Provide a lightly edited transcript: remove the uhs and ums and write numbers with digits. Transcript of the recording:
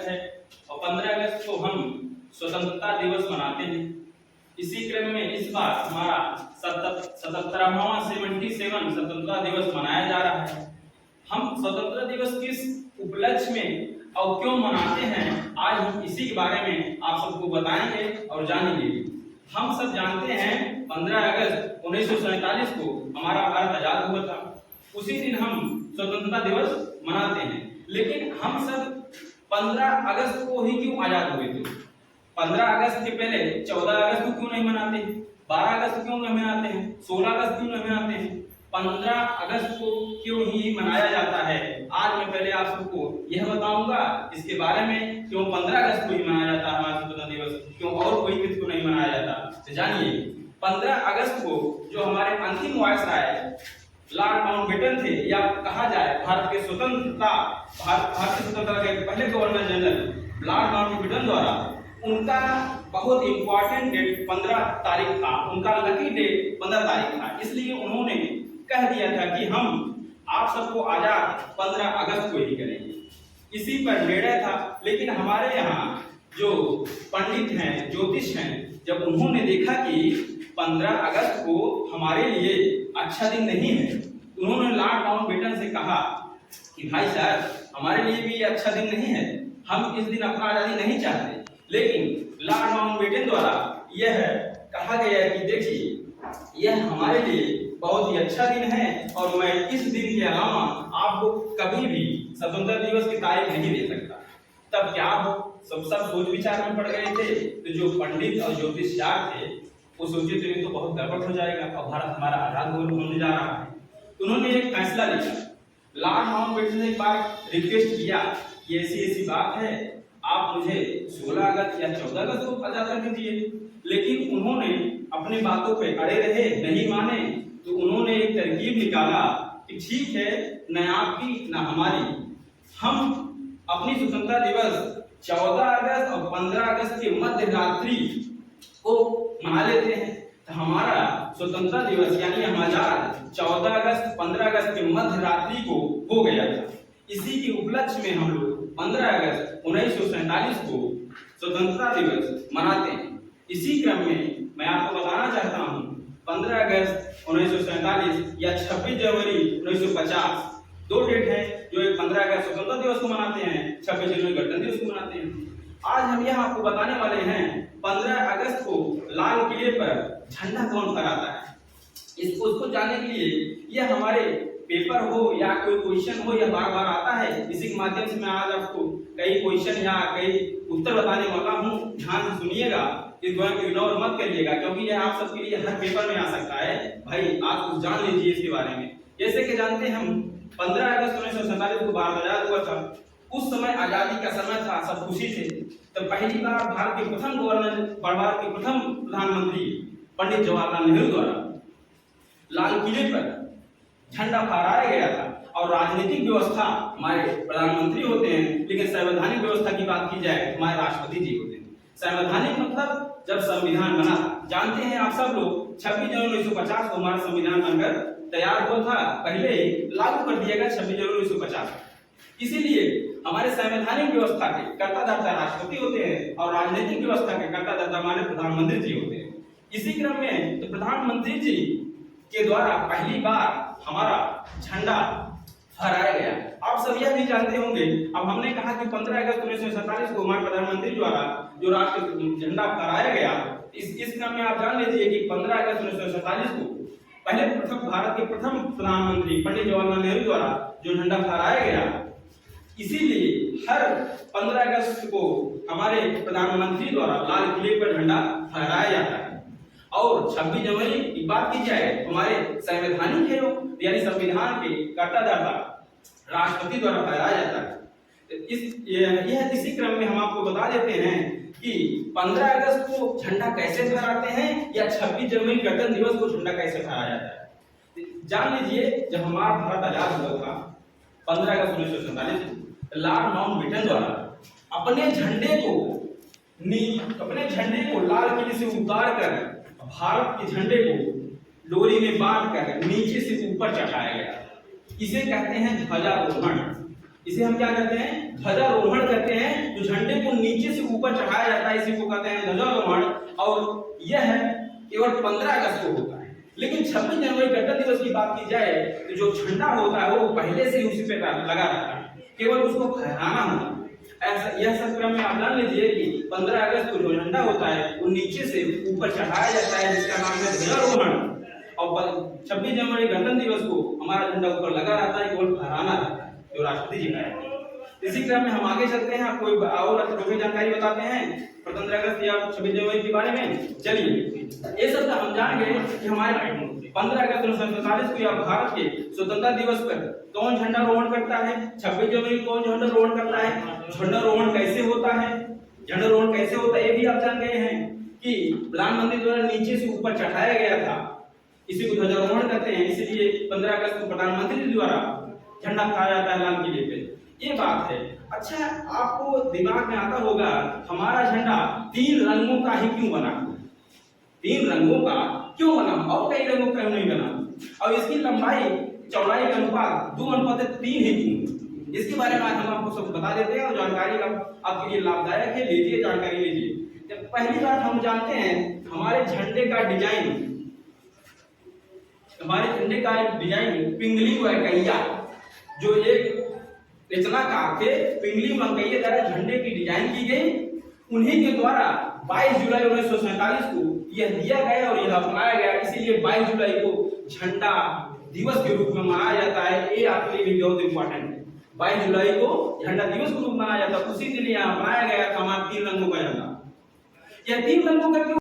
अगस्त है और 15 अगस्त को हम स्वतंत्रता दिवस मनाते हैं। इसी क्रम में इस बार हमारा 77वां स्वतंत्रता दिवस मनाया जा रहा है। हम स्वतंत्रता दिवस किस उपलक्ष्य में और क्यों मनाते हैं, आज हम इसी के बारे में आप सबको बताएंगे और जानेंगे। हम सब जानते हैं 15 अगस्त 1947 को हमारा भारत आजाद हुआ था। उसी दिन हम स्वतंत्रता दिवस मनाते हैं। लेकिन हम सब 15 अगस्त को ही क्यों आजाद हुए थे? 15 अगस्त के पहले 14 अगस्त को क्यों नहीं मनाते, 12 अगस्त क्यों नहीं मनाते हैं, 16 अगस्त क्यों नहीं मनाते हैं? 15 अगस्त को क्यों ही मनाया जाता है, आज मैं पहले आप सबको यह बताऊंगा इसके बारे में। क्यों 15 अगस्त को ही मनाया जाता है हमारा स्वतंत्रता दिवस, क्यों और कोई किसी को नहीं मनाया जाता, तो जानिए। 15 अगस्त को जो हमारे अंतिम वायसराय लॉर्ड माउंटबेटन थे, या कहा जाए भारत की स्वतंत्रता के पहले गवर्नर जनरल लॉर्ड माउंटबेटन द्वारा, उनका बहुत इंपॉर्टेंट डेट 15 तारीख था, उनका लकी डेट 15 तारीख था। इसलिए उन्होंने कह दिया था कि हम आप सबको आजाद 15 अगस्त को ही करेंगे। इसी पर निर्णय था। लेकिन हमारे यहाँ जो पंडित हैं, ज्योतिष हैं, जब उन्होंने देखा कि 15 अगस्त को हमारे लिए अच्छा दिन नहीं है, उन्होंने लॉर्ड माउंटबेटन से कहा कि भाई साहब, हमारे लिए भी अच्छा दिन नहीं है, हम इस दिन अपना आजादी नहीं चाहते। लेकिन लॉर्ड माउंटबेटन द्वारा यह कहा गया कि देखिए, यह हमारे लिए बहुत ही अच्छा दिन है और मैं इस दिन के अलावा आपको कभी भी स्वतंत्रता दिवस की तारीख नहीं दे सकता। तब क्या हो, सब सोच विचार में पड़ गए थे। तो जो पंडित और ज्योतिषकार थे वो सोचे थे तो बहुत गड़बड़ हो जाएगा और भारत हमारा आजाद होने जा रहा है। उन्होंने एक फैसला लिया। लॉर्ड माउंटबेटन ने एक बार रिक्वेस्ट किया कि ऐसी बात है, आप मुझे 16 अगस्त या 14 अगस्त को आजाद कर दीजिए। लेकिन उन्होंने अपनी बातों पे अड़े रहे, नहीं माने। तो उन्होंने एक तरकीब निकाला कि ठीक है, न आपकी न हमारी, हम अपनी स्वतंत्रता दिवस 14 अगस्त और 15 अगस्त के मध्य रात्रि को मना लेते हैं। तो हमारा स्वतंत्रता दिवस यानी हम आजाद 14 अगस्त 15 अगस्त के मध्य रात्रि को हो गया था। इसी के उपलक्ष्य में हम लोग 15 अगस्त 1947 को स्वतंत्रता दिवस मनाते हैं। इसी क्रम में मैं आपको बताना चाहता हूँ, 15 अगस्त 1947 या 26 जनवरी 1950 दो डेट है जो एक 15 अगस्त स्वतंत्रता दिवस को मनाते हैं, 26 जनवरी गणतंत्र दिवस को मनाते हैं। आज हम यह आपको बताने वाले हैं 15 अगस्त को लाल किले पर झंडा कौन फहराता है। उसको जानने के लिए यह हमारे पेपर हो या कोई क्वेश्चन हो, यह बार बार आता है। इसी के माध्यम से मैं आज आपको कई क्वेश्चन या कई उत्तर बताने वाला हूँ। ध्यान से सुनिएगा, इसको इग्नोर मत करिएगा, क्योंकि यह आप सबके लिए हर पेपर में आ सकता है। भाई आप कुछ जान लीजिए इसके बारे में। जैसे कि जानते हैं हम 15 अगस्त 1947 को भारत आजाद हुआ था। उस समय आजादी का समय था, सब खुशी थे। तो पहली बार भारत के प्रथम गवर्नर, भारत के प्रथम प्रधानमंत्री पंडित जवाहरलाल नेहरू द्वारा लाल किले पर झंडा फहराया गया था। और राजनीतिक व्यवस्था हमारे प्रधानमंत्री होते हैं, लेकिन संवैधानिक व्यवस्था की बात की जाए तो हमारे राष्ट्रपति जी होते हैं। संवैधानिक मतलब जब संविधान बना, जानते हैं आप सब लोग 26 जनवरी 1950 को हमारा संविधान बनकर तैयार हुआ था, पहले लागू कर दिया गया 26 जनवरी 1950। इसीलिए हमारे संवैधानिक व्यवस्था के कर्ता धर्ता राष्ट्रपति होते हैं और राजनीतिक व्यवस्था के कर्ता धर्ता हमारे प्रधानमंत्री जी होते हैं। इसी क्रम में तो प्रधानमंत्री जी के द्वारा पहली बार हमारा झंडा फहराया गया। आप सब यह भी जानते होंगे, अब हमने कहा कि 15 अगस्त 1947 को हमारे प्रधानमंत्री द्वारा जो राष्ट्रीय झंडा फहराया गया, इस क्रम में आप जान लीजिए कि 15 अगस्त 1947 को पहले प्रथम भारत के प्रथम प्रधानमंत्री पंडित जवाहरलाल नेहरू द्वारा जो झंडा फहराया गया, इसीलिए हर 15 अगस्त को हमारे प्रधानमंत्री द्वारा लाल किले पर झंडा फहराया जाता है। और 26 जनवरी की बात की जाए तो हमारे संवैधानिक है, यानी संविधान के कर्ता धर्ता राष्ट्रपति द्वारा फहराया जाता है। इसी क्रम में हम आपको बता देते हैं कि 15 अगस्त को झंडा कैसे फहराते हैं या 26 जनवरी गणतंत्र दिवस को झंडा कैसे फहराया जाता है। जान लीजिए, जब हमारा भारत आजाद हुआ था 15 अगस्त 1947 को, लॉर्ड माउंटबेटन द्वारा अपने झंडे को लाल किले से उतार कर भारत के झंडे को डोरी में बांध कर नीचे से ऊपर चढ़ाया गया। इसे कहते हैं ध्वजारोहण। इसे हम क्या कहते हैं, ध्वजारोहण कहते हैं। तो झंडे को नीचे से ऊपर चढ़ाया जाता है, इसी को कहते हैं ध्वजारोहण। और यह केवल 15 अगस्त को होता है। लेकिन 26 जनवरी गणतंत्र दिवस की बात की जाए तो जो झंडा होता है वो पहले से ही उसी पे लगा रहता है, केवल उसको फहराना होता है। ऐसा यह सब क्रम में आप जान लीजिए कि 15 अगस्त को जो झंडा होता है वो नीचे से ऊपर चढ़ाया जाता है, जिसका नाम है ध्वजारोहण। और 26 जनवरी गणतंत्र दिवस को हमारा झंडा ऊपर लगा रहता है, केवल फहराना रहता है जो राष्ट्रपति जी का है। इसी क्रम में हम आगे चलते हैं, आपको और मुख्य जानकारी बताते हैं 15 अगस्त या 26 जनवरी के बारे में। चलिए, ये सब हम जान गए कि हमारे 15 अगस्त 1947 को या भारत के स्वतंत्रता दिवस पर कौन झंडारोहण करता है, 26 जनवरी कौन झंडारोहण करता है, झंडारोहण कैसे होता है, झंडारोहण कैसे होता है ये भी आप जान गए हैं कि प्रधानमंत्री द्वारा नीचे से ऊपर चढ़ाया गया था, इसी को ध्वजारोहण कहते हैं। इसलिए 15 अगस्त को प्रधानमंत्री द्वारा झंडा फहराया जाता है लाल किले पे, ये बात है। अच्छा, आपको दिमाग में आता होगा हमारा झंडा 3 रंगों का ही क्यों बना, 3 रंगों का क्यों बना, और कई रंगों का नहीं बना, और इसकी लंबाई चौड़ाई का अनुपात 2:3 ही क्यों, इसके बारे में आज हम आपको सब बता देते हैं और जानकारी आपके लिए लाभदायक है। लीजिए, जानकारी लीजिए। पहली बात हम जानते हैं हमारे झंडे का डिजाइन, हमारे झंडे का डिजाइन पिंगली व अंकैया, जो एक रचनाकार थे पिंगली व अंकैया द्वारा झंडे की डिजाइन की गई। उन्हीं के द्वारा 22 जुलाई 1947 को यह दिया गया और यह अपनाया गया। इसीलिए 22 जुलाई को झंडा दिवस के रूप में मनाया जाता है। ये आपके लिए भी बहुत इंपॉर्टेंट है। 22 जुलाई को झंडा दिवस के रूप में मनाया जाता है। उसी दिन यह अपनाया गया था हमारा 3 रंगों का झंडा। यह 3 रंगों का क्यों